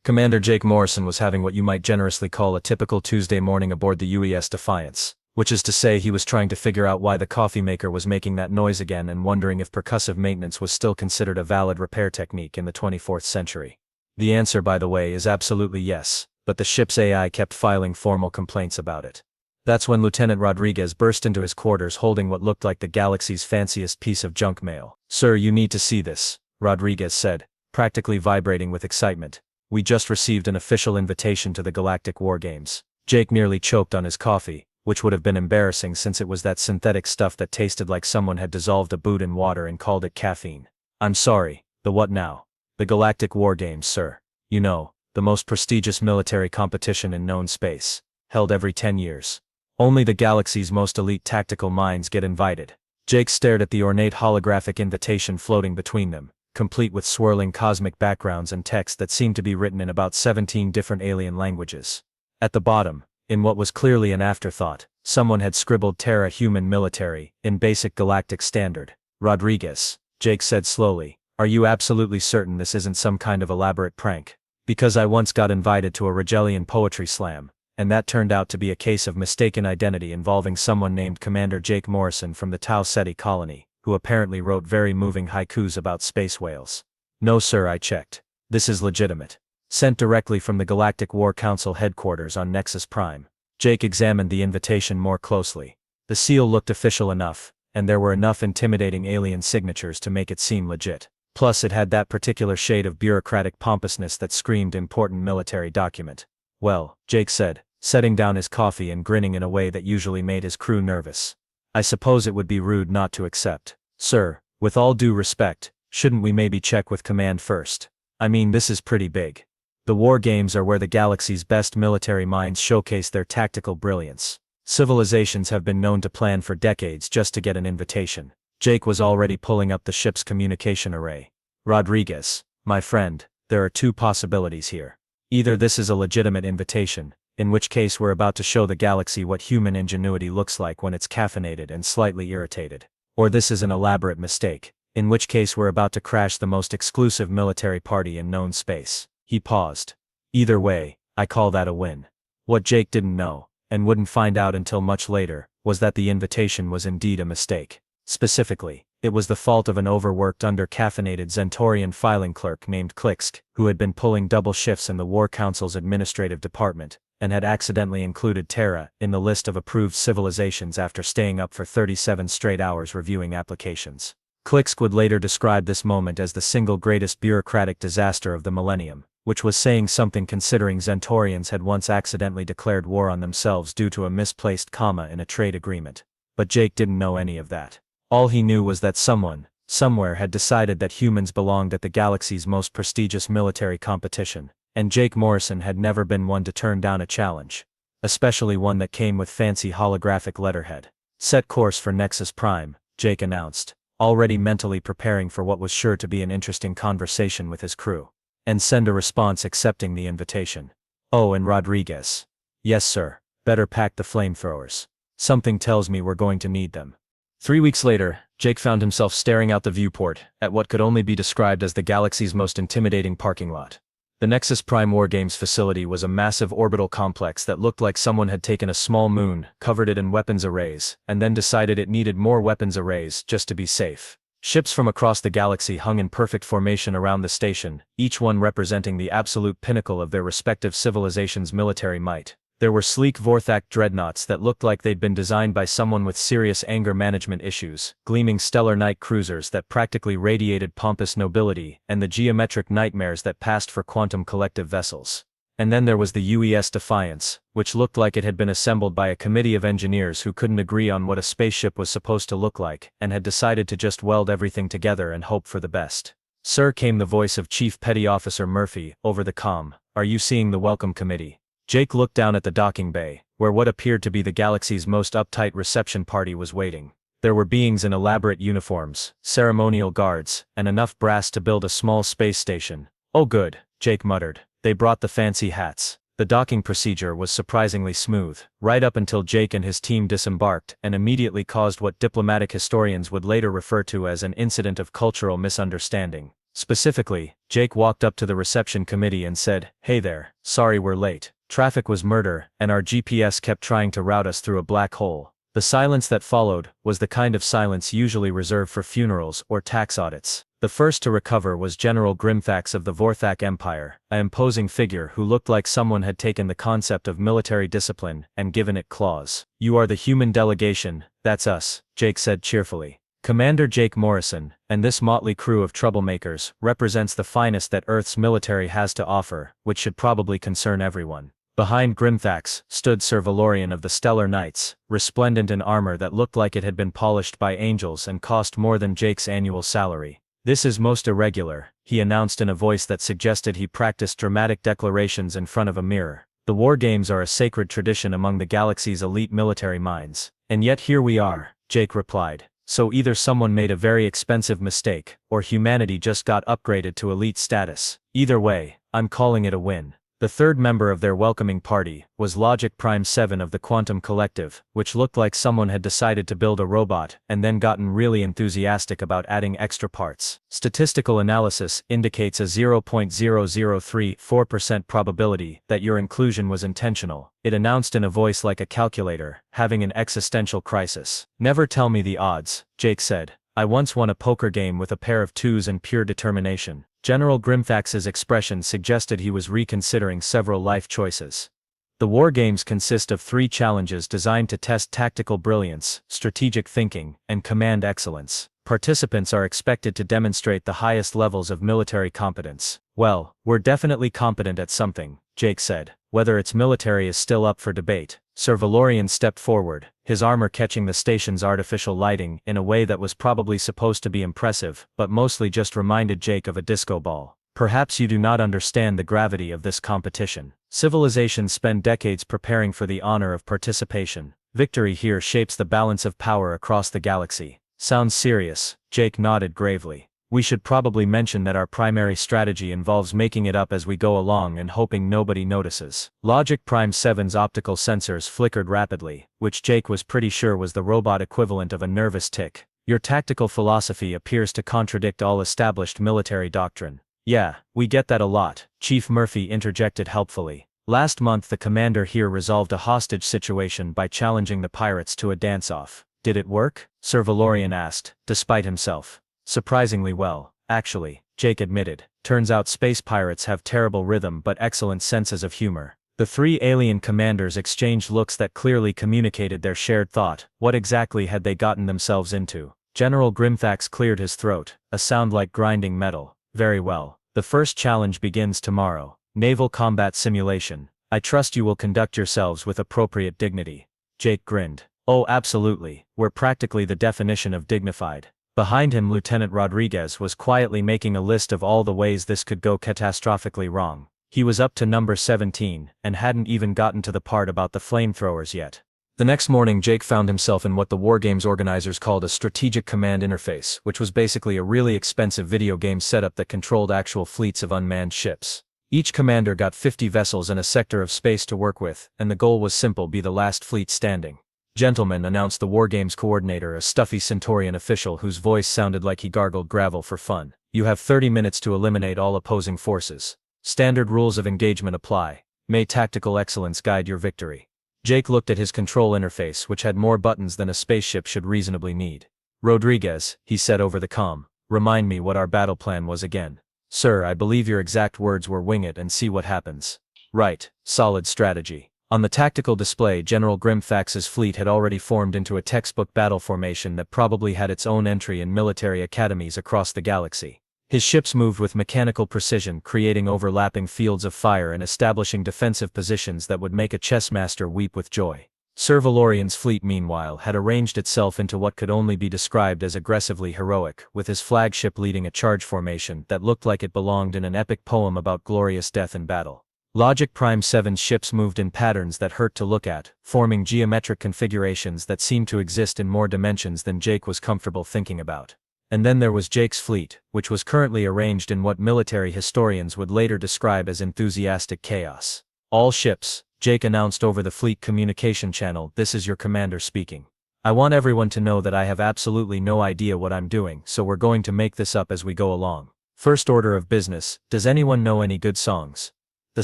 Commander Jake Morrison was having what you might generously call a typical Tuesday morning aboard the UES Defiance, which is to say he was trying to figure out why the coffee maker was making that noise again and wondering if percussive maintenance was still considered a valid repair technique in the 24th century. The answer, by the way, is absolutely yes, but the ship's AI kept filing formal complaints about it. That's when Lieutenant Rodriguez burst into his quarters holding what looked like the galaxy's fanciest piece of junk mail. "Sir, you need to see this," Rodriguez said, practically vibrating with excitement. "We just received an official invitation to the Galactic War Games." Jake nearly choked on his coffee, which would have been embarrassing since it was that synthetic stuff that tasted like someone had dissolved a boot in water and called it caffeine. "I'm sorry, the what now?" "The Galactic War Games, sir. You know, the most prestigious military competition in known space, held every 10 years. Only the galaxy's most elite tactical minds get invited." Jake stared at the ornate holographic invitation floating between them, complete with swirling cosmic backgrounds and text that seemed to be written in about 17 different alien languages. At the bottom, in what was clearly an afterthought, someone had scribbled Terra Human Military, in basic galactic standard. "Rodriguez," Jake said slowly, "are you absolutely certain this isn't some kind of elaborate prank? Because I once got invited to a Regellian poetry slam, and that turned out to be a case of mistaken identity involving someone named Commander Jake Morrison from the Tau Ceti colony, who apparently wrote very moving haikus about space whales. No sir, I checked. This is legitimate. Sent directly from the Galactic War Council headquarters on Nexus Prime." Jake examined the invitation more closely. The seal looked official enough, and there were enough intimidating alien signatures to make it seem legit. Plus it had that particular shade of bureaucratic pompousness that screamed important military document. "Well," Jake said, setting down his coffee and grinning in a way that usually made his crew nervous, "I suppose it would be rude not to accept. Sir, with all due respect, shouldn't we maybe check with command first? I mean, this is pretty big. The war games are where the galaxy's best military minds showcase their tactical brilliance. Civilizations have been known to plan for decades just to get an invitation." Jake was already pulling up the ship's communication array. "Rodriguez, my friend, there are two possibilities here. Either this is a legitimate invitation, in which case we're about to show the galaxy what human ingenuity looks like when it's caffeinated and slightly irritated. Or this is an elaborate mistake, in which case we're about to crash the most exclusive military party in known space." He paused. "Either way, I call that a win." What Jake didn't know, and wouldn't find out until much later, was that the invitation was indeed a mistake. Specifically, it was the fault of an overworked under-caffeinated Zentorian filing clerk named Klixk, who had been pulling double shifts in the War Council's administrative department, and had accidentally included Terra in the list of approved civilizations after staying up for 37 straight hours reviewing applications. Klixk would later describe this moment as the single greatest bureaucratic disaster of the millennium, which was saying something considering Zentorians had once accidentally declared war on themselves due to a misplaced comma in a trade agreement. But Jake didn't know any of that. All he knew was that someone, somewhere had decided that humans belonged at the galaxy's most prestigious military competition, and Jake Morrison had never been one to turn down a challenge. Especially one that came with fancy holographic letterhead. "Set course for Nexus Prime," Jake announced, already mentally preparing for what was sure to be an interesting conversation with his crew. "And send a response accepting the invitation. Oh, and Rodriguez." "Yes sir, better pack the flamethrowers. Something tells me we're going to need them." 3 weeks later, Jake found himself staring out the viewport, at what could only be described as the galaxy's most intimidating parking lot. The Nexus Prime War Games facility was a massive orbital complex that looked like someone had taken a small moon, covered it in weapons arrays, and then decided it needed more weapons arrays just to be safe. Ships from across the galaxy hung in perfect formation around the station, each one representing the absolute pinnacle of their respective civilization's military might. There were sleek Vorthak dreadnoughts that looked like they'd been designed by someone with serious anger management issues, gleaming stellar night cruisers that practically radiated pompous nobility, and the geometric nightmares that passed for quantum collective vessels. And then there was the UES Defiance, which looked like it had been assembled by a committee of engineers who couldn't agree on what a spaceship was supposed to look like, and had decided to just weld everything together and hope for the best. "Sir," came the voice of Chief Petty Officer Murphy, over the comm, "are you seeing the welcome committee?" Jake looked down at the docking bay, where what appeared to be the galaxy's most uptight reception party was waiting. There were beings in elaborate uniforms, ceremonial guards, and enough brass to build a small space station. "Oh good," Jake muttered. They brought the fancy hats. The docking procedure was surprisingly smooth, right up until Jake and his team disembarked and immediately caused what diplomatic historians would later refer to as an incident of cultural misunderstanding. Specifically, Jake walked up to the reception committee and said, "Hey there, sorry we're late. Traffic was murder, and our GPS kept trying to route us through a black hole." The silence that followed was the kind of silence usually reserved for funerals or tax audits. The first to recover was General Grimfax of the Vorthak Empire, an imposing figure who looked like someone had taken the concept of military discipline and given it claws. "You are the human delegation, that's us," Jake said cheerfully. "Commander Jake Morrison, and this motley crew of troublemakers represents the finest that Earth's military has to offer, which should probably concern everyone." Behind Grimfax stood Sir Valorian of the Stellar Knights, resplendent in armor that looked like it had been polished by angels and cost more than Jake's annual salary. "This is most irregular," he announced in a voice that suggested he practiced dramatic declarations in front of a mirror. "The war games are a sacred tradition among the galaxy's elite military minds. And yet here we are," Jake replied. "So either someone made a very expensive mistake, or humanity just got upgraded to elite status. Either way, I'm calling it a win." The third member of their welcoming party was Logic Prime 7 of the Quantum Collective, which looked like someone had decided to build a robot and then gotten really enthusiastic about adding extra parts. "Statistical analysis indicates a 0.0034% probability that your inclusion was intentional," it announced in a voice like a calculator, having an existential crisis. "Never tell me the odds," Jake said. "I once won a poker game with a pair of twos and pure determination." General Grimfax's expression suggested he was reconsidering several life choices. The war games consist of 3 challenges designed to test tactical brilliance, strategic thinking, and command excellence. Participants are expected to demonstrate the highest levels of military competence. "Well, we're definitely competent at something," Jake said. "Whether it's military is still up for debate." Sir Valorian stepped forward, his armor catching the station's artificial lighting in a way that was probably supposed to be impressive, but mostly just reminded Jake of a disco ball. "Perhaps you do not understand the gravity of this competition. Civilizations spend decades preparing for the honor of participation. Victory here shapes the balance of power across the galaxy." "Sounds serious," Jake nodded gravely. "We should probably mention that our primary strategy involves making it up as we go along and hoping nobody notices." Logic Prime 7's optical sensors flickered rapidly, which Jake was pretty sure was the robot equivalent of a nervous tick. "Your tactical philosophy appears to contradict all established military doctrine." "Yeah, we get that a lot," Chief Murphy interjected helpfully. "Last month the commander here resolved a hostage situation by challenging the pirates to a dance-off." "Did it work?" Sir Valorian asked, despite himself. "Surprisingly well, actually," Jake admitted. "Turns out space pirates have terrible rhythm but excellent senses of humor." The 3 alien commanders exchanged looks that clearly communicated their shared thought. What exactly had they gotten themselves into? General Grimfax cleared his throat, a sound like grinding metal. "Very well. The first challenge begins tomorrow. Naval combat simulation. I trust you will conduct yourselves with appropriate dignity." Jake grinned. "Oh, absolutely, we're practically the definition of dignified." Behind him Lieutenant Rodriguez was quietly making a list of all the ways this could go catastrophically wrong. He was up to number 17, and hadn't even gotten to the part about the flamethrowers yet. The next morning Jake found himself in what the War Games organizers called a strategic command interface, which was basically a really expensive video game setup that controlled actual fleets of unmanned ships. Each commander got 50 vessels and a sector of space to work with, and the goal was simple: be the last fleet standing. "Gentlemen," announced the War Games coordinator, a stuffy Centaurian official whose voice sounded like he gargled gravel for fun. "You have 30 minutes to eliminate all opposing forces. Standard rules of engagement apply. May tactical excellence guide your victory." Jake looked at his control interface, which had more buttons than a spaceship should reasonably need. "Rodriguez," he said over the comm, "remind me what our battle plan was again." "Sir, I believe your exact words were 'wing it and see what happens.'" "Right, solid strategy." On the tactical display, General Grimfax's fleet had already formed into a textbook battle formation that probably had its own entry in military academies across the galaxy. His ships moved with mechanical precision, creating overlapping fields of fire and establishing defensive positions that would make a chess master weep with joy. Sir Valorian's fleet, meanwhile, had arranged itself into what could only be described as aggressively heroic, with his flagship leading a charge formation that looked like it belonged in an epic poem about glorious death in battle. Logic Prime 7's ships moved in patterns that hurt to look at, forming geometric configurations that seemed to exist in more dimensions than Jake was comfortable thinking about. And then there was Jake's fleet, which was currently arranged in what military historians would later describe as enthusiastic chaos. "All ships," Jake announced over the fleet communication channel, "this is your commander speaking. I want everyone to know that I have absolutely no idea what I'm doing, so we're going to make this up as we go along. First order of business, does anyone know any good songs? The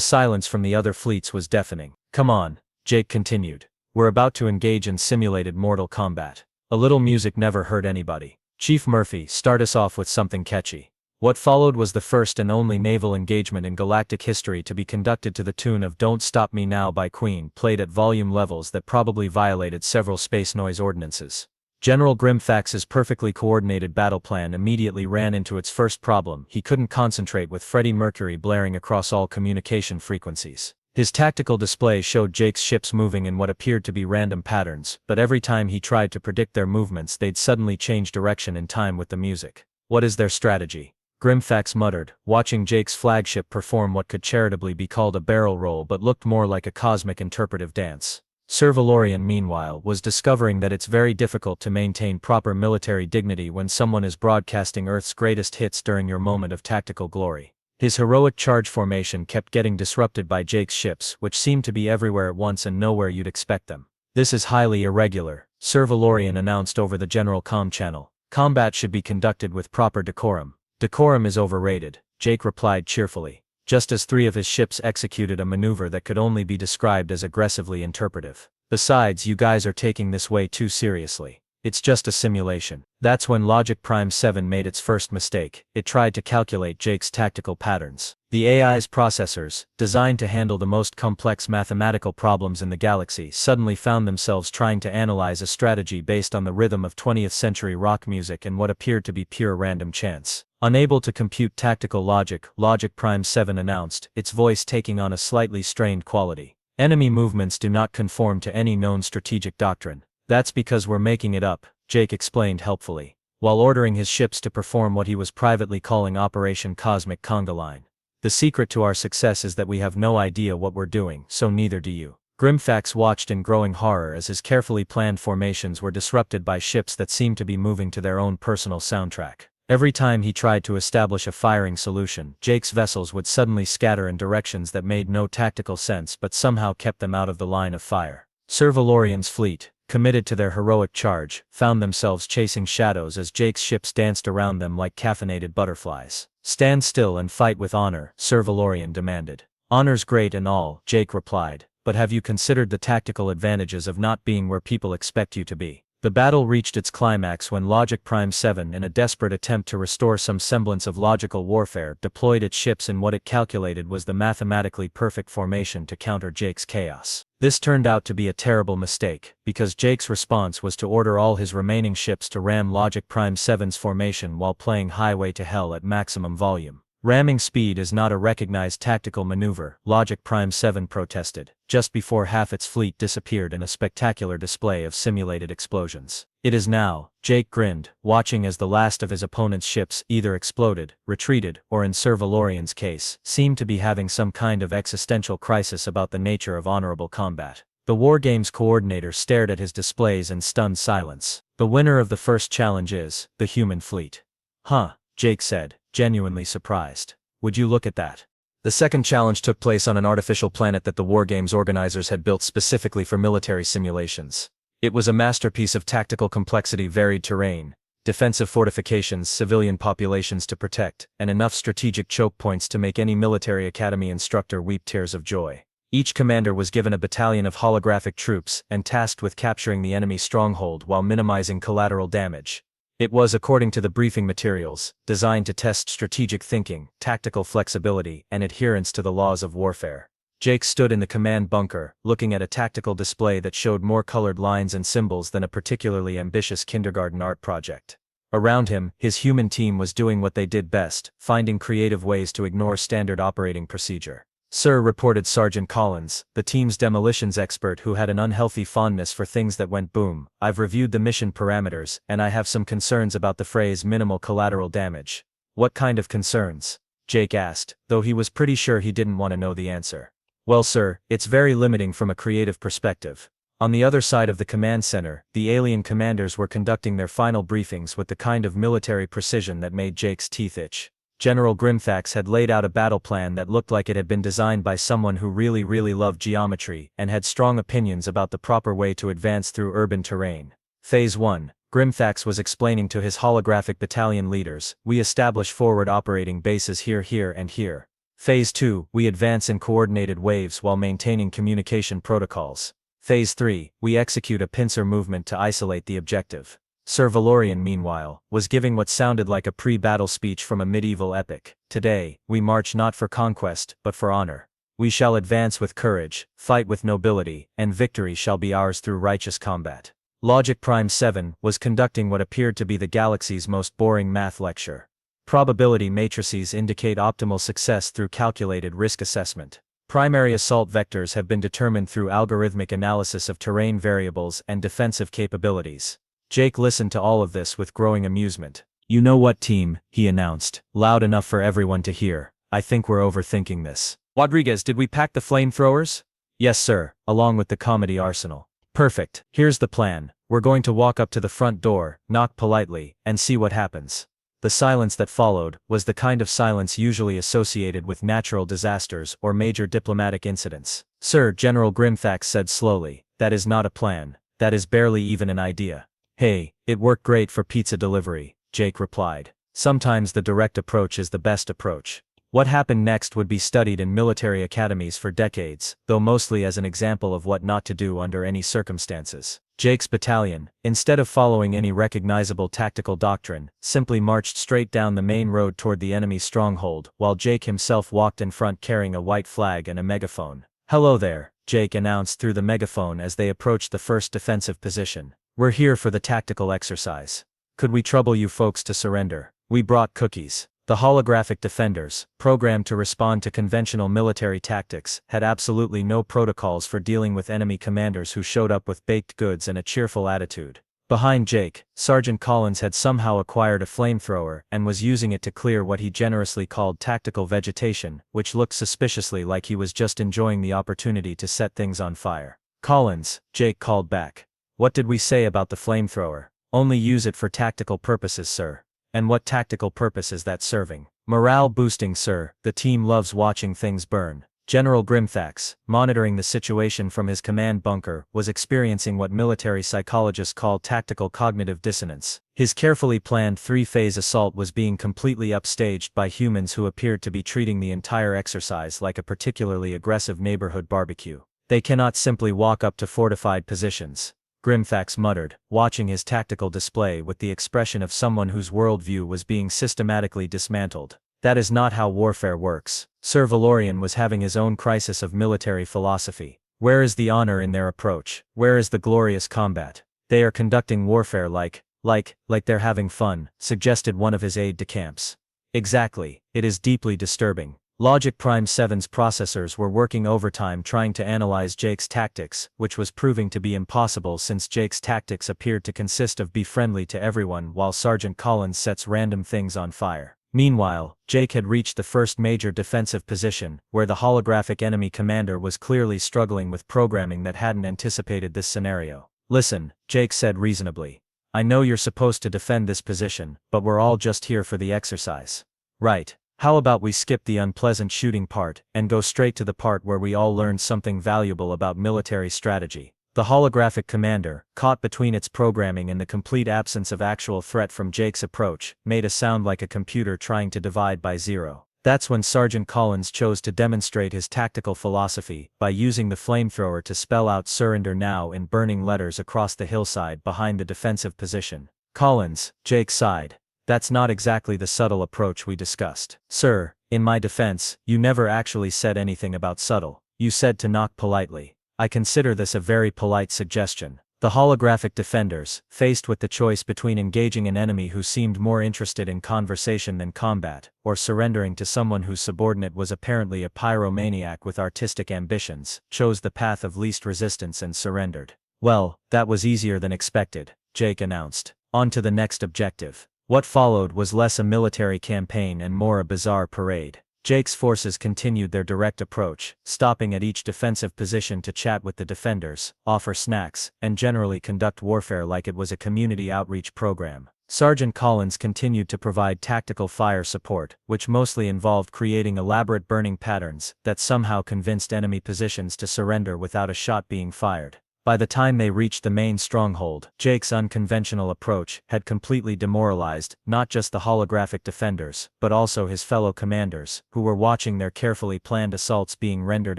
silence from the other fleets was deafening. Come on, Jake continued. We're about to engage in simulated mortal combat. A little music never hurt anybody. Chief Murphy, start us off with something catchy. What followed was the first and only naval engagement in galactic history to be conducted to the tune of Don't Stop Me Now by Queen, played at volume levels that probably violated several space noise ordinances. General Grimfax's perfectly coordinated battle plan immediately ran into its first problem. He couldn't concentrate with Freddie Mercury blaring across all communication frequencies. His tactical display showed Jake's ships moving in what appeared to be random patterns, but every time he tried to predict their movements they'd suddenly change direction in time with the music. What is their strategy? Grimfax muttered, watching Jake's flagship perform what could charitably be called a barrel roll but looked more like a cosmic interpretive dance. Sir Valorian, meanwhile, was discovering that it's very difficult to maintain proper military dignity when someone is broadcasting Earth's greatest hits during your moment of tactical glory. His heroic charge formation kept getting disrupted by Jake's ships, which seemed to be everywhere at once and nowhere you'd expect them. This is highly irregular, Sir Valorian announced over the general comm channel. Combat should be conducted with proper decorum. Decorum is overrated, Jake replied cheerfully, just as 3 of his ships executed a maneuver that could only be described as aggressively interpretive. Besides, you guys are taking this way too seriously. It's just a simulation. That's when Logic Prime 7 made its first mistake. It tried to calculate Jake's tactical patterns. The AI's processors, designed to handle the most complex mathematical problems in the galaxy, suddenly found themselves trying to analyze a strategy based on the rhythm of 20th century rock music and what appeared to be pure random chance. Unable to compute tactical logic, Logic Prime 7 announced, its voice taking on a slightly strained quality. Enemy movements do not conform to any known strategic doctrine. That's because we're making it up, Jake explained helpfully, while ordering his ships to perform what he was privately calling Operation Cosmic Conga Line. The secret to our success is that we have no idea what we're doing, so neither do you. Grimfax watched in growing horror as his carefully planned formations were disrupted by ships that seemed to be moving to their own personal soundtrack. Every time he tried to establish a firing solution, Jake's vessels would suddenly scatter in directions that made no tactical sense but somehow kept them out of the line of fire. Sir Valorian's fleet, committed to their heroic charge, found themselves chasing shadows as Jake's ships danced around them like caffeinated butterflies. Stand still and fight with honor, Sir Valorian demanded. Honor's great and all, Jake replied, but have you considered the tactical advantages of not being where people expect you to be? The battle reached its climax when Logic Prime 7, in a desperate attempt to restore some semblance of logical warfare, deployed its ships in what it calculated was the mathematically perfect formation to counter Jake's chaos. This turned out to be a terrible mistake, because Jake's response was to order all his remaining ships to ram Logic Prime 7's formation while playing Highway to Hell at maximum volume. Ramming speed is not a recognized tactical maneuver, Logic Prime 7 protested, just before half its fleet disappeared in a spectacular display of simulated explosions. It is now, Jake grinned, watching as the last of his opponent's ships either exploded, retreated, or in Sir Valorian's case, seemed to be having some kind of existential crisis about the nature of honorable combat. The War Games coordinator stared at his displays in stunned silence. The winner of the first challenge is the human fleet. Huh, Jake said, genuinely surprised. Would you look at that? The second challenge took place on an artificial planet that the War Games organizers had built specifically for military simulations. It was a masterpiece of tactical complexity, varied terrain, defensive fortifications, civilian populations to protect, and enough strategic choke points to make any military academy instructor weep tears of joy. Each commander was given a battalion of holographic troops and tasked with capturing the enemy stronghold while minimizing collateral damage. It was, according to the briefing materials, designed to test strategic thinking, tactical flexibility, and adherence to the laws of warfare. Jake stood in the command bunker, looking at a tactical display that showed more colored lines and symbols than a particularly ambitious kindergarten art project. Around him, his human team was doing what they did best, finding creative ways to ignore standard operating procedure. Sir, reported Sergeant Collins, the team's demolitions expert who had an unhealthy fondness for things that went boom, I've reviewed the mission parameters, and I have some concerns about the phrase minimal collateral damage. What kind of concerns? Jake asked, though he was pretty sure he didn't want to know the answer. Well, sir, it's very limiting from a creative perspective. On the other side of the command center, the alien commanders were conducting their final briefings with the kind of military precision that made Jake's teeth itch. General Grimfax had laid out a battle plan that looked like it had been designed by someone who really loved geometry and had strong opinions about the proper way to advance through urban terrain. Phase 1, Grimfax was explaining to his holographic battalion leaders, we establish forward operating bases here, here, and here. Phase 2, we advance in coordinated waves while maintaining communication protocols. Phase 3, we execute a pincer movement to isolate the objective. Sir Valorian, meanwhile, was giving what sounded like a pre-battle speech from a medieval epic. Today, we march not for conquest, but for honor. We shall advance with courage, fight with nobility, and victory shall be ours through righteous combat. Logic Prime 7 was conducting what appeared to be the galaxy's most boring math lecture. Probability matrices indicate optimal success through calculated risk assessment. Primary assault vectors have been determined through algorithmic analysis of terrain variables and defensive capabilities. Jake listened to all of this with growing amusement. You know what, team, he announced, loud enough for everyone to hear. I think we're overthinking this. Rodriguez, did we pack the flamethrowers? Yes, sir, along with the comedy arsenal. Perfect. Here's the plan. We're going to walk up to the front door, knock politely, and see what happens. The silence that followed was the kind of silence usually associated with natural disasters or major diplomatic incidents. Sir, General Grimfax said slowly, that is not a plan. That is barely even an idea. Hey, it worked great for pizza delivery, Jake replied. Sometimes the direct approach is the best approach. What happened next would be studied in military academies for decades, though mostly as an example of what not to do under any circumstances. Jake's battalion, instead of following any recognizable tactical doctrine, simply marched straight down the main road toward the enemy's stronghold, while Jake himself walked in front carrying a white flag and a megaphone. Hello there, Jake announced through the megaphone as they approached the first defensive position. We're here for the tactical exercise. Could we trouble you folks to surrender? We brought cookies. The holographic defenders, programmed to respond to conventional military tactics, had absolutely no protocols for dealing with enemy commanders who showed up with baked goods and a cheerful attitude. Behind Jake, Sergeant Collins had somehow acquired a flamethrower and was using it to clear what he generously called tactical vegetation, which looked suspiciously like he was just enjoying the opportunity to set things on fire. Collins, Jake called back. What did we say about the flamethrower? Only use it for tactical purposes, sir. And what tactical purpose is that serving? Morale boosting, sir. The team loves watching things burn. General Grimfax, monitoring the situation from his command bunker, was experiencing what military psychologists call tactical cognitive dissonance. His carefully planned three-phase assault was being completely upstaged by humans who appeared to be treating the entire exercise like a particularly aggressive neighborhood barbecue. They cannot simply walk up to fortified positions. Grimfax muttered, watching his tactical display with the expression of someone whose worldview was being systematically dismantled. That is not how warfare works. Sir Valorian was having his own crisis of military philosophy. Where is the honor in their approach? Where is the glorious combat? They are conducting warfare like they're having fun, suggested one of his aide-de-camps. Exactly, it is deeply disturbing. Logic Prime 7's processors were working overtime trying to analyze Jake's tactics, which was proving to be impossible since Jake's tactics appeared to consist of be friendly to everyone while Sergeant Collins sets random things on fire. Meanwhile, Jake had reached the first major defensive position, where the holographic enemy commander was clearly struggling with programming that hadn't anticipated this scenario. Listen, Jake said reasonably. I know you're supposed to defend this position, but we're all just here for the exercise. Right. How about we skip the unpleasant shooting part, and go straight to the part where we all learned something valuable about military strategy? The holographic commander, caught between its programming and the complete absence of actual threat from Jake's approach, made a sound like a computer trying to divide by zero. That's when Sergeant Collins chose to demonstrate his tactical philosophy, by using the flamethrower to spell out "Surrender now" in burning letters across the hillside behind the defensive position. Collins, Jake sighed. That's not exactly the subtle approach we discussed. Sir, in my defense, you never actually said anything about subtle. You said to knock politely. I consider this a very polite suggestion. The holographic defenders, faced with the choice between engaging an enemy who seemed more interested in conversation than combat, or surrendering to someone whose subordinate was apparently a pyromaniac with artistic ambitions, chose the path of least resistance and surrendered. Well, that was easier than expected, Jake announced. On to the next objective. What followed was less a military campaign and more a bizarre parade. Jake's forces continued their direct approach, stopping at each defensive position to chat with the defenders, offer snacks, and generally conduct warfare like it was a community outreach program. Sergeant Collins continued to provide tactical fire support, which mostly involved creating elaborate burning patterns that somehow convinced enemy positions to surrender without a shot being fired. By the time they reached the main stronghold, Jake's unconventional approach had completely demoralized not just the holographic defenders, but also his fellow commanders, who were watching their carefully planned assaults being rendered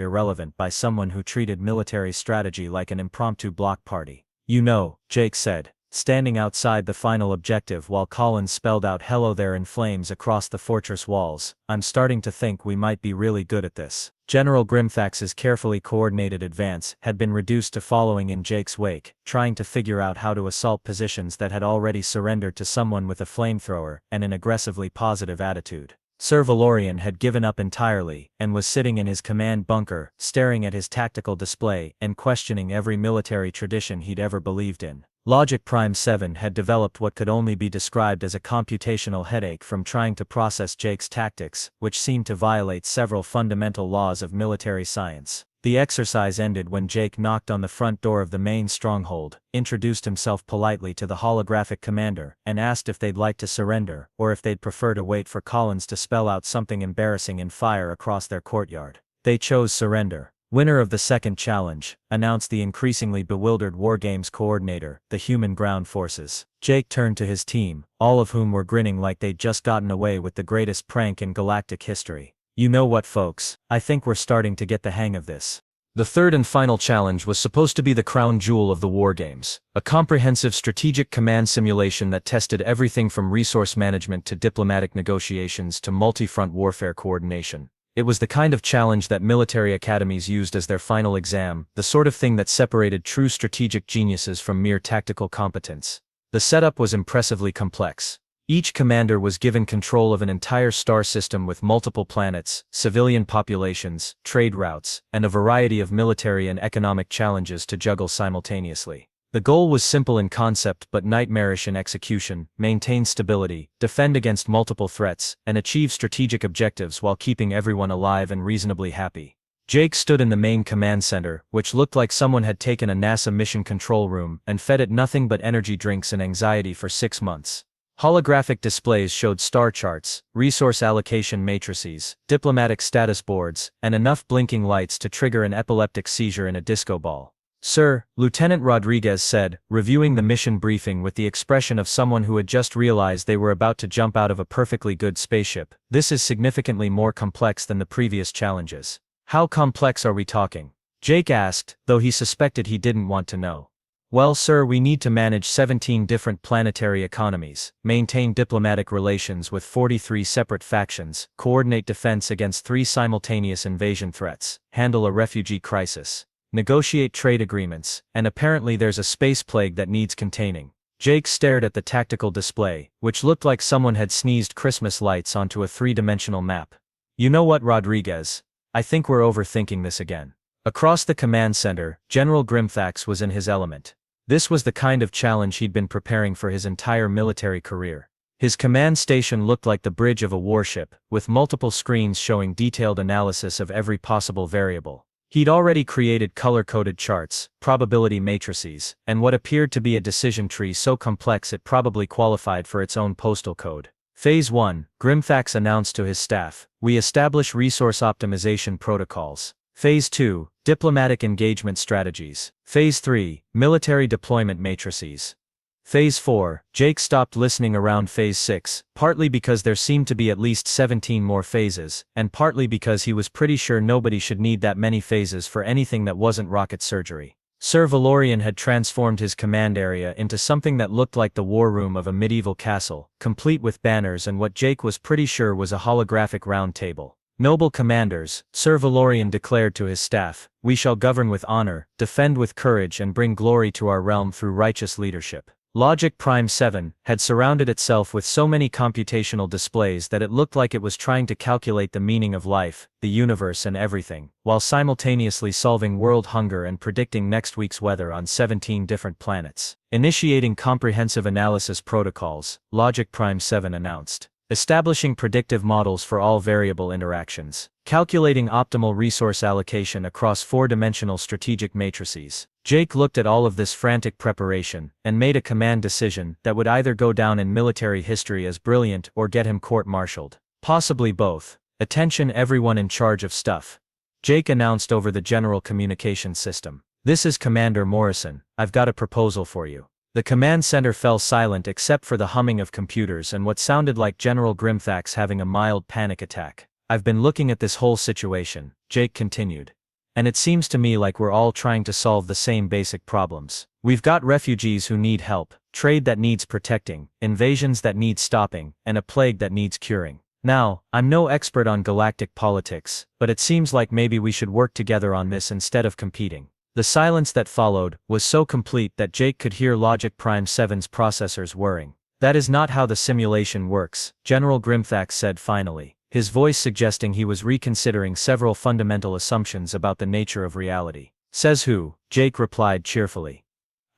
irrelevant by someone who treated military strategy like an impromptu block party. "You know," Jake said, standing outside the final objective while Collins spelled out "Hello there" in flames across the fortress walls, "I'm starting to think we might be really good at this." General Grimfax's carefully coordinated advance had been reduced to following in Jake's wake, trying to figure out how to assault positions that had already surrendered to someone with a flamethrower and an aggressively positive attitude. Sir Valorian had given up entirely, and was sitting in his command bunker, staring at his tactical display and questioning every military tradition he'd ever believed in. Logic Prime 7 had developed what could only be described as a computational headache from trying to process Jake's tactics, which seemed to violate several fundamental laws of military science. The exercise ended when Jake knocked on the front door of the main stronghold, introduced himself politely to the holographic commander, and asked if they'd like to surrender, or if they'd prefer to wait for Collins to spell out something embarrassing and fire across their courtyard. They chose surrender. "Winner of the second challenge," announced the increasingly bewildered War Games coordinator, the Human Ground Forces. Jake turned to his team, all of whom were grinning like they'd just gotten away with the greatest prank in galactic history. "You know what, folks, I think we're starting to get the hang of this." The third and final challenge was supposed to be the crown jewel of the War Games, a comprehensive strategic command simulation that tested everything from resource management to diplomatic negotiations to multi-front warfare coordination. It was the kind of challenge that military academies used as their final exam, the sort of thing that separated true strategic geniuses from mere tactical competence. The setup was impressively complex. Each commander was given control of an entire star system with multiple planets, civilian populations, trade routes, and a variety of military and economic challenges to juggle simultaneously. The goal was simple in concept but nightmarish in execution: maintain stability, defend against multiple threats, and achieve strategic objectives while keeping everyone alive and reasonably happy. Jake stood in the main command center, which looked like someone had taken a NASA mission control room and fed it nothing but energy drinks and anxiety for 6 months. Holographic displays showed star charts, resource allocation matrices, diplomatic status boards, and enough blinking lights to trigger an epileptic seizure in a disco ball. "Sir," Lieutenant Rodriguez said, reviewing the mission briefing with the expression of someone who had just realized they were about to jump out of a perfectly good spaceship, "this is significantly more complex than the previous challenges." "How complex are we talking?" Jake asked, though he suspected he didn't want to know. "Well, sir, we need to manage 17 different planetary economies, maintain diplomatic relations with 43 separate factions, coordinate defense against 3 simultaneous invasion threats, handle a refugee crisis, negotiate trade agreements, and apparently there's a space plague that needs containing." Jake stared at the tactical display, which looked like someone had sneezed Christmas lights onto a 3-dimensional map. "You know what, Rodriguez? I think we're overthinking this again." Across the command center, General Grimfax was in his element. This was the kind of challenge he'd been preparing for his entire military career. His command station looked like the bridge of a warship, with multiple screens showing detailed analysis of every possible variable. He'd already created color-coded charts, probability matrices, and what appeared to be a decision tree so complex it probably qualified for its own postal code. Phase 1, Grimfax announced to his staff, "We establish resource optimization protocols." Phase 2, Diplomatic engagement strategies. Phase 3, Military deployment matrices. Phase 4, Jake stopped listening around Phase 6, partly because there seemed to be at least 17 more phases, and partly because he was pretty sure nobody should need that many phases for anything that wasn't rocket surgery. Sir Valorian had transformed his command area into something that looked like the war room of a medieval castle, complete with banners and what Jake was pretty sure was a holographic round table. "Noble commanders," Sir Valorian declared to his staff, "we shall govern with honor, defend with courage and bring glory to our realm through righteous leadership." Logic Prime 7 had surrounded itself with so many computational displays that it looked like it was trying to calculate the meaning of life, the universe and everything, while simultaneously solving world hunger and predicting next week's weather on 17 different planets. Initiating comprehensive analysis protocols, Logic Prime 7 announced. Establishing predictive models for all variable interactions. Calculating optimal resource allocation across 4-dimensional strategic matrices. Jake looked at all of this frantic preparation, and made a command decision that would either go down in military history as brilliant or get him court-martialed. Possibly both. "Attention everyone in charge of stuff," Jake announced over the general communications system. "This is Commander Morrison. I've got a proposal for you." The command center fell silent except for the humming of computers and what sounded like General Grimthax having a mild panic attack. "I've been looking at this whole situation," Jake continued. "And it seems to me like we're all trying to solve the same basic problems. We've got refugees who need help, trade that needs protecting, invasions that need stopping, and a plague that needs curing. Now, I'm no expert on galactic politics, but it seems like maybe we should work together on this instead of competing." The silence that followed was so complete that Jake could hear Logic Prime 7's processors whirring. "That is not how the simulation works," General Grimthax said finally, his voice suggesting he was reconsidering several fundamental assumptions about the nature of reality. "Says who?" Jake replied cheerfully.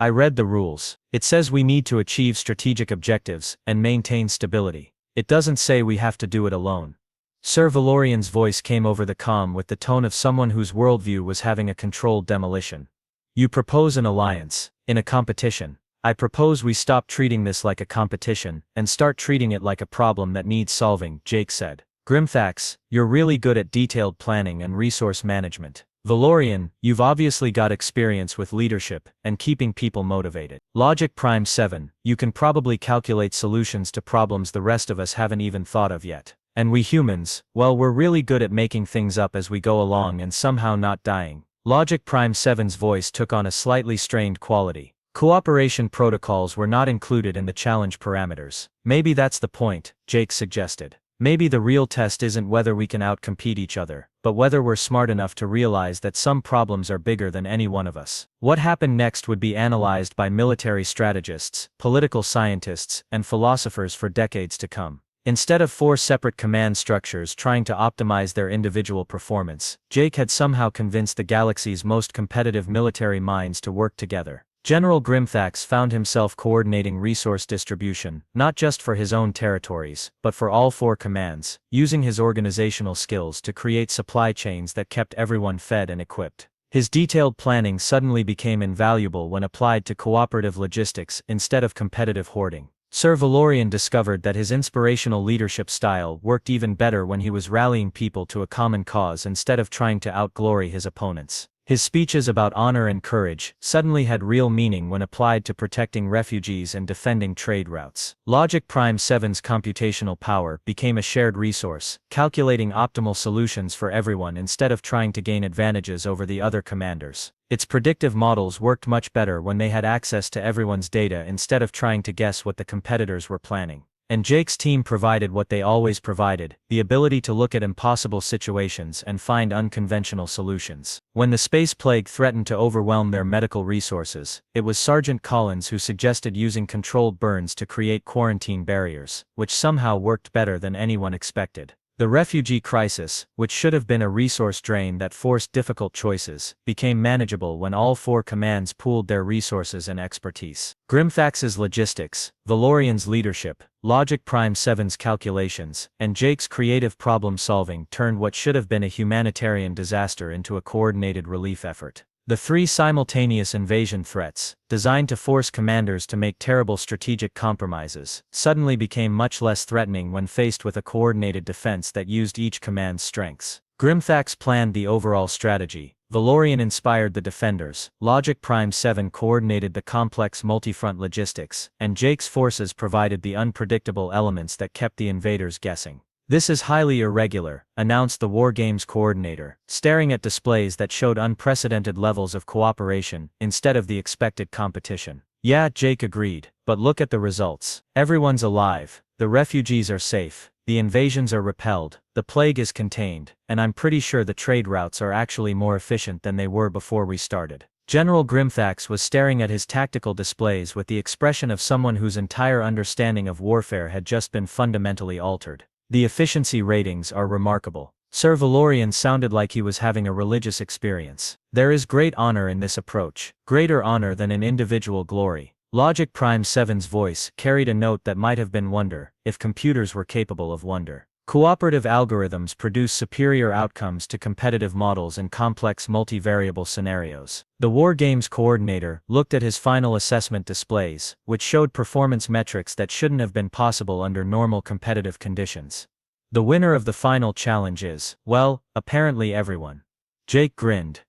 "I read the rules. It says we need to achieve strategic objectives and maintain stability. It doesn't say we have to do it alone." Sir Valorian's voice came over the comm with the tone of someone whose worldview was having a controlled demolition. "You propose an alliance, in a competition. I propose we stop treating this like a competition, and start treating it like a problem that needs solving," Jake said. "Grimthax, you're really good at detailed planning and resource management. Valorian, you've obviously got experience with leadership and keeping people motivated. Logic Prime 7, you can probably calculate solutions to problems the rest of us haven't even thought of yet. And we humans, well, we're really good at making things up as we go along and somehow not dying." Logic Prime 7's voice took on a slightly strained quality. "Cooperation protocols were not included in the challenge parameters." "Maybe that's the point," Jake suggested. "Maybe the real test isn't whether we can outcompete each other, but whether we're smart enough to realize that some problems are bigger than any one of us." What happened next would be analyzed by military strategists, political scientists, and philosophers for decades to come. Instead of 4 separate command structures trying to optimize their individual performance, Jake had somehow convinced the galaxy's most competitive military minds to work together. General Grimthax found himself coordinating resource distribution, not just for his own territories, but for all 4 commands, using his organizational skills to create supply chains that kept everyone fed and equipped. His detailed planning suddenly became invaluable when applied to cooperative logistics instead of competitive hoarding. Sir Valorian discovered that his inspirational leadership style worked even better when he was rallying people to a common cause instead of trying to outglory his opponents. His speeches about honor and courage suddenly had real meaning when applied to protecting refugees and defending trade routes. Logic Prime 7's computational power became a shared resource, calculating optimal solutions for everyone instead of trying to gain advantages over the other commanders. Its predictive models worked much better when they had access to everyone's data instead of trying to guess what the competitors were planning. And Jake's team provided what they always provided, the ability to look at impossible situations and find unconventional solutions. When the space plague threatened to overwhelm their medical resources, it was Sergeant Collins who suggested using controlled burns to create quarantine barriers, which somehow worked better than anyone expected. The refugee crisis, which should have been a resource drain that forced difficult choices, became manageable when all 4 commands pooled their resources and expertise. Grimthax's logistics, Valorian's leadership, Logic Prime 7's calculations, and Jake's creative problem-solving turned what should have been a humanitarian disaster into a coordinated relief effort. The 3 simultaneous invasion threats, designed to force commanders to make terrible strategic compromises, suddenly became much less threatening when faced with a coordinated defense that used each command's strengths. Grimthax planned the overall strategy, Valorian inspired the defenders, Logic Prime 7 coordinated the complex multi-front logistics, and Jake's forces provided the unpredictable elements that kept the invaders guessing. "This is highly irregular," announced the War Games coordinator, staring at displays that showed unprecedented levels of cooperation instead of the expected competition. "Yeah," Jake agreed, "but look at the results. Everyone's alive, the refugees are safe, the invasions are repelled, the plague is contained, and I'm pretty sure the trade routes are actually more efficient than they were before we started." General Grimthax was staring at his tactical displays with the expression of someone whose entire understanding of warfare had just been fundamentally altered. "The efficiency ratings are remarkable." Sir Valorian sounded like he was having a religious experience. "There is great honor in this approach, greater honor than in individual glory." Logic Prime 7's voice carried a note that might have been wonder, if computers were capable of wonder. Cooperative algorithms produce superior outcomes to competitive models in complex multivariable scenarios. The War Games coordinator looked at his final assessment displays, which showed performance metrics that shouldn't have been possible under normal competitive conditions. "The winner of the final challenge is, well, apparently everyone." Jake grinned.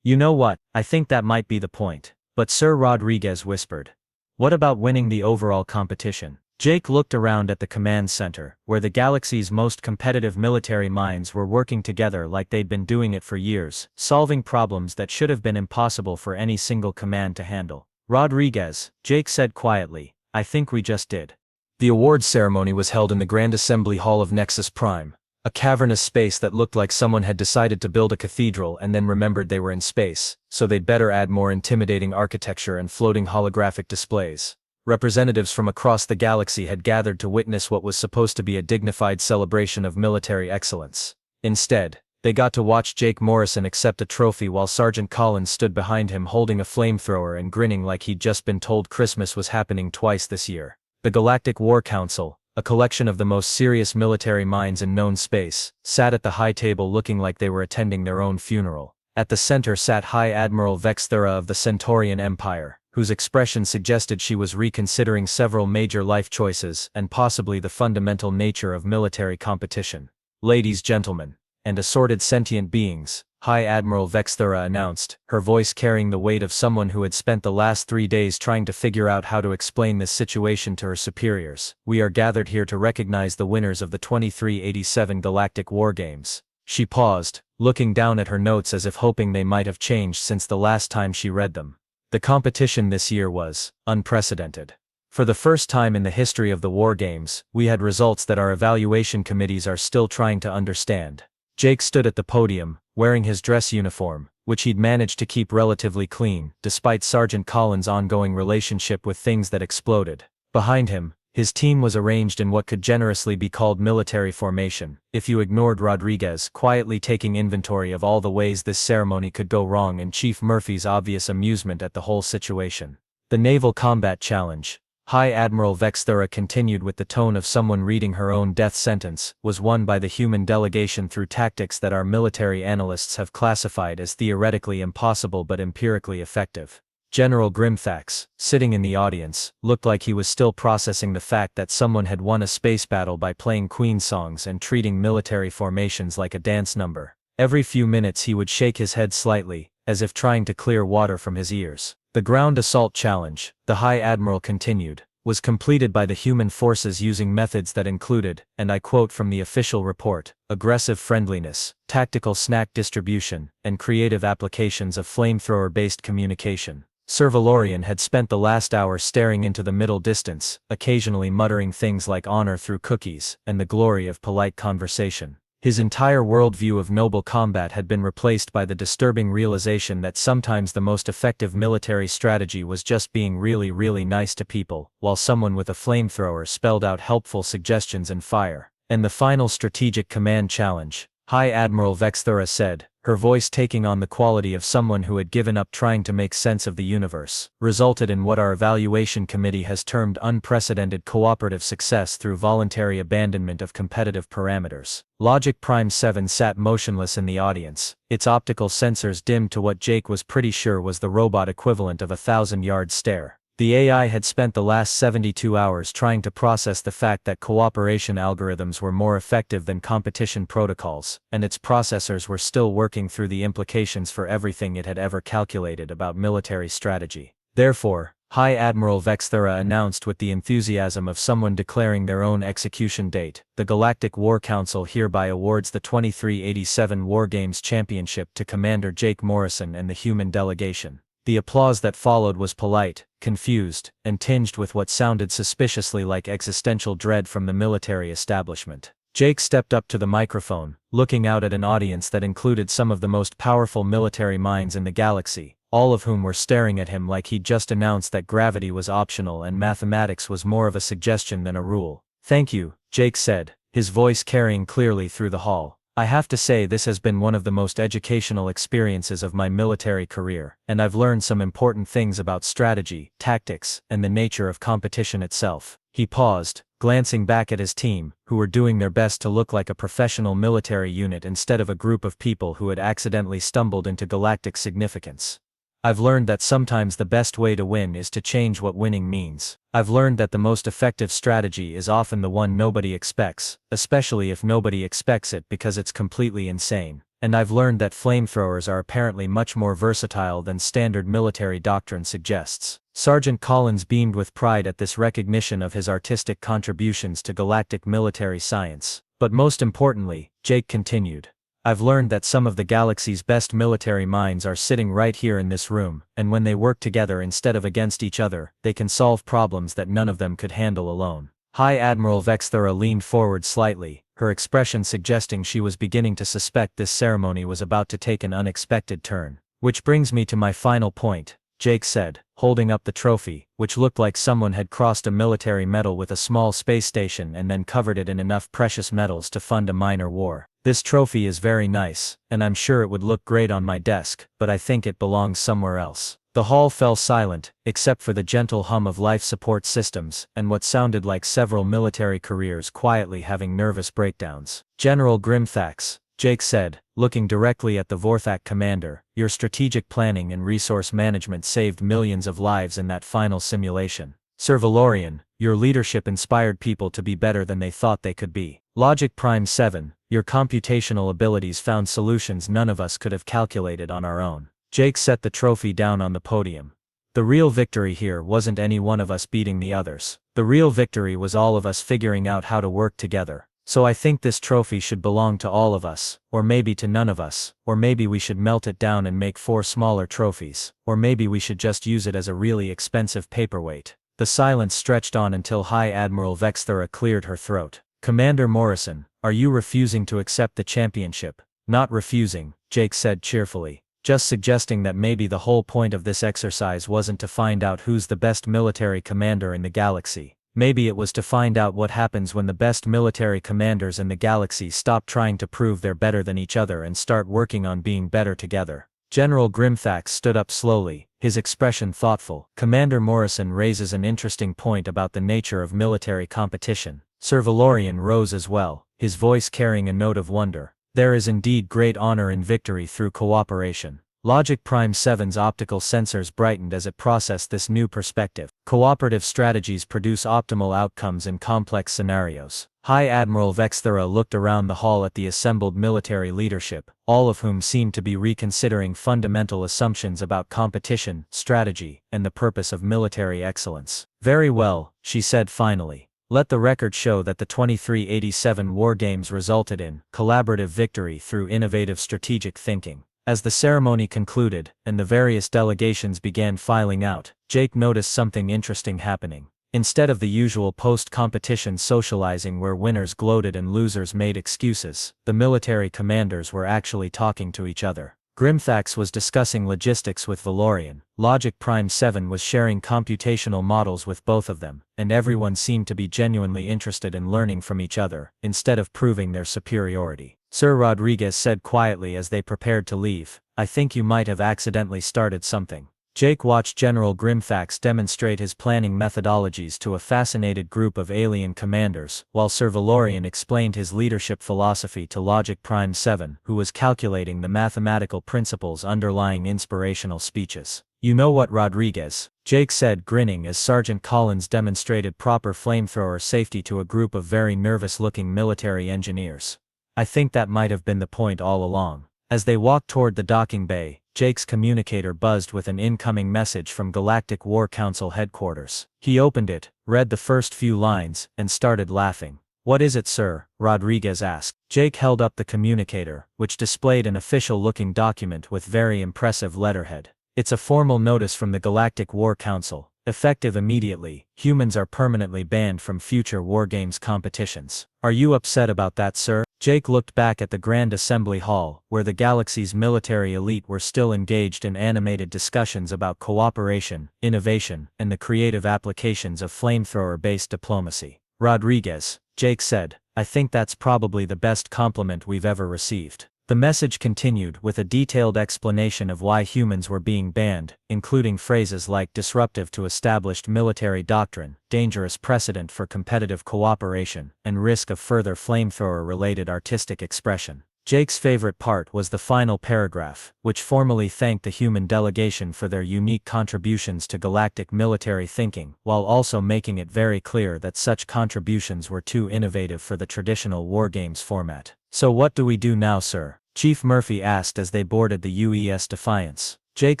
You know what, I think that might be the point. But Sir Rodriguez whispered. What about winning the overall competition? Jake looked around at the command center, where the galaxy's most competitive military minds were working together like they'd been doing it for years, solving problems that should have been impossible for any single command to handle. Rodriguez, Jake said quietly, I think we just did. The awards ceremony was held in the Grand Assembly Hall of Nexus Prime, a cavernous space that looked like someone had decided to build a cathedral and then remembered they were in space, so they'd better add more intimidating architecture and floating holographic displays. Representatives from across the galaxy had gathered to witness what was supposed to be a dignified celebration of military excellence. Instead, they got to watch Jake Morrison accept a trophy while Sergeant Collins stood behind him holding a flamethrower and grinning like he'd just been told Christmas was happening twice this year. The Galactic War Council, a collection of the most serious military minds in known space, sat at the high table looking like they were attending their own funeral. At the center sat High Admiral Vexthera of the Centaurian Empire, whose expression suggested she was reconsidering several major life choices and possibly the fundamental nature of military competition. Ladies, gentlemen, and assorted sentient beings, High Admiral Vexthera announced, her voice carrying the weight of someone who had spent the last 3 days trying to figure out how to explain this situation to her superiors. We are gathered here to recognize the winners of the 2387 Galactic War Games. She paused, looking down at her notes as if hoping they might have changed since the last time she read them. The competition this year was unprecedented. For the first time in the history of the War Games, we had results that our evaluation committees are still trying to understand. Jake stood at the podium, wearing his dress uniform, which he'd managed to keep relatively clean, despite Sergeant Collins' ongoing relationship with things that exploded. Behind him, his team was arranged in what could generously be called military formation, if you ignored Rodriguez quietly taking inventory of all the ways this ceremony could go wrong and Chief Murphy's obvious amusement at the whole situation. The Naval Combat Challenge, High Admiral Vexthera continued with the tone of someone reading her own death sentence, was won by the human delegation through tactics that our military analysts have classified as theoretically impossible but empirically effective. General Grimthax, sitting in the audience, looked like he was still processing the fact that someone had won a space battle by playing Queen songs and treating military formations like a dance number. Every few minutes he would shake his head slightly, as if trying to clear water from his ears. The Ground Assault Challenge, the High Admiral continued, was completed by the human forces using methods that included, and I quote from the official report, aggressive friendliness, tactical snack distribution, and creative applications of flamethrower-based communication. Sir Valorian had spent the last hour staring into the middle distance, occasionally muttering things like honor through cookies, and the glory of polite conversation. His entire worldview of noble combat had been replaced by the disturbing realization that sometimes the most effective military strategy was just being really, really nice to people, while someone with a flamethrower spelled out helpful suggestions and fire. And the final strategic command challenge, High Admiral Vexthera said, her voice taking on the quality of someone who had given up trying to make sense of the universe, resulted in what our evaluation committee has termed unprecedented cooperative success through voluntary abandonment of competitive parameters. Logic Prime 7 sat motionless in the audience, its optical sensors dimmed to what Jake was pretty sure was the robot equivalent of a 1,000-yard stare. The AI had spent the last 72 hours trying to process the fact that cooperation algorithms were more effective than competition protocols, and its processors were still working through the implications for everything it had ever calculated about military strategy. Therefore, High Admiral Vexthera announced with the enthusiasm of someone declaring their own execution date, the Galactic War Council hereby awards the 2387 War Games Championship to Commander Jake Morrison and the human delegation. The applause that followed was polite, confused, and tinged with what sounded suspiciously like existential dread from the military establishment. Jake stepped up to the microphone, looking out at an audience that included some of the most powerful military minds in the galaxy, all of whom were staring at him like he'd just announced that gravity was optional and mathematics was more of a suggestion than a rule. "Thank you," Jake said, his voice carrying clearly through the hall. "I have to say this has been one of the most educational experiences of my military career, and I've learned some important things about strategy, tactics, and the nature of competition itself." He paused, glancing back at his team, who were doing their best to look like a professional military unit instead of a group of people who had accidentally stumbled into galactic significance. "I've learned that sometimes the best way to win is to change what winning means. I've learned that the most effective strategy is often the one nobody expects, especially if nobody expects it because it's completely insane. and I've learned that flamethrowers are apparently much more versatile than standard military doctrine suggests. Sergeant Collins beamed with pride at this recognition of his artistic contributions to galactic military science. But most importantly, Jake continued, I've learned that some of the galaxy's best military minds are sitting right here in this room, and when they work together instead of against each other, they can solve problems that none of them could handle alone. High Admiral Vexthera leaned forward slightly, her expression suggesting she was beginning to suspect this ceremony was about to take an unexpected turn. Which brings me to my final point, Jake said, holding up the trophy, which looked like someone had crossed a military medal with a small space station and then covered it in enough precious metals to fund a minor war. This trophy is very nice, and I'm sure it would look great on my desk, but I think it belongs somewhere else. The hall fell silent, except for the gentle hum of life support systems and what sounded like several military careers quietly having nervous breakdowns. General Grimthax, Jake said, looking directly at the Vorthak commander, your strategic planning and resource management saved millions of lives in that final simulation. Sir Valorian, your leadership inspired people to be better than they thought they could be. Logic Prime 7, your computational abilities found solutions none of us could have calculated on our own. Jake set the trophy down on the podium. The real victory here wasn't any one of us beating the others. The real victory was all of us figuring out how to work together. So I think this trophy should belong to all of us, or maybe to none of us, or maybe we should melt it down and make 4 smaller trophies, or maybe we should just use it as a really expensive paperweight. The silence stretched on until High Admiral Vexthera cleared her throat. Commander Morrison, are you refusing to accept the championship? Not refusing, Jake said cheerfully. Just suggesting that maybe the whole point of this exercise wasn't to find out who's the best military commander in the galaxy. Maybe it was to find out what happens when the best military commanders in the galaxy stop trying to prove they're better than each other and start working on being better together. General Grimthax stood up slowly, his expression thoughtful. Commander Morrison raises an interesting point about the nature of military competition. Sir Valorian rose as well, his voice carrying a note of wonder. There is indeed great honor in victory through cooperation. Logic Prime 7's optical sensors brightened as it processed this new perspective. Cooperative strategies produce optimal outcomes in complex scenarios. High Admiral Vexthera looked around the hall at the assembled military leadership, all of whom seemed to be reconsidering fundamental assumptions about competition, strategy, and the purpose of military excellence. Very well, she said finally. Let the record show that the 2387 War Games resulted in collaborative victory through innovative strategic thinking. As the ceremony concluded, and the various delegations began filing out, Jake noticed something interesting happening. Instead of the usual post-competition socializing where winners gloated and losers made excuses, the military commanders were actually talking to each other. Grimthax was discussing logistics with Valorian, Logic Prime 7 was sharing computational models with both of them, and everyone seemed to be genuinely interested in learning from each other, instead of proving their superiority. Sir Rodriguez said quietly as they prepared to leave, I think you might have accidentally started something. Jake watched General Grimthax demonstrate his planning methodologies to a fascinated group of alien commanders, while Sir Valorian explained his leadership philosophy to Logic Prime 7, who was calculating the mathematical principles underlying inspirational speeches. You know what, Rodriguez? Jake said, grinning as Sergeant Collins demonstrated proper flamethrower safety to a group of very nervous-looking military engineers. I think that might have been the point all along. As they walked toward the docking bay, Jake's communicator buzzed with an incoming message from Galactic War Council headquarters. He opened it, read the first few lines, and started laughing. What is it, sir? Rodriguez asked. Jake held up the communicator, which displayed an official-looking document with very impressive letterhead. It's a formal notice from the Galactic War Council. Effective immediately, humans are permanently banned from future War Games competitions. Are you upset about that, sir? Jake looked back at the Grand Assembly Hall, where the galaxy's military elite were still engaged in animated discussions about cooperation, innovation, and the creative applications of flamethrower-based diplomacy. Rodriguez, Jake said, I think that's probably the best compliment we've ever received. The message continued with a detailed explanation of why humans were being banned, including phrases like disruptive to established military doctrine, dangerous precedent for competitive cooperation, and risk of further flamethrower-related artistic expression. Jake's favorite part was the final paragraph, which formally thanked the human delegation for their unique contributions to galactic military thinking, while also making it very clear that such contributions were too innovative for the traditional War Games format. So what do we do now, sir? Chief Murphy asked as they boarded the UES Defiance. Jake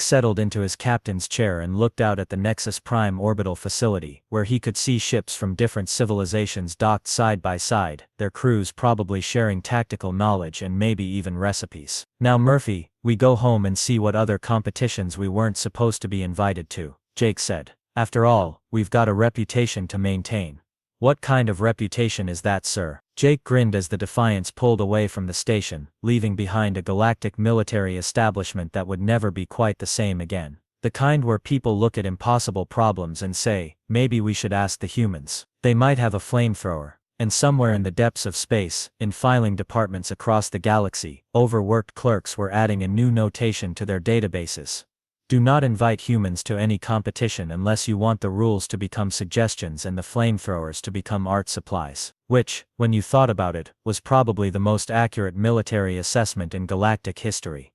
settled into his captain's chair and looked out at the Nexus Prime orbital facility, where he could see ships from different civilizations docked side by side, their crews probably sharing tactical knowledge and maybe even recipes. Now Murphy, we go home and see what other competitions we weren't supposed to be invited to, Jake said. After all, we've got a reputation to maintain. What kind of reputation is that, sir? Jake grinned as the Defiance pulled away from the station, leaving behind a galactic military establishment that would never be quite the same again. The kind where people look at impossible problems and say, maybe we should ask the humans. They might have a flamethrower. And somewhere in the depths of space, in filing departments across the galaxy, overworked clerks were adding a new notation to their databases. Do not invite humans to any competition unless you want the rules to become suggestions and the flamethrowers to become art supplies. Which, when you thought about it, was probably the most accurate military assessment in galactic history.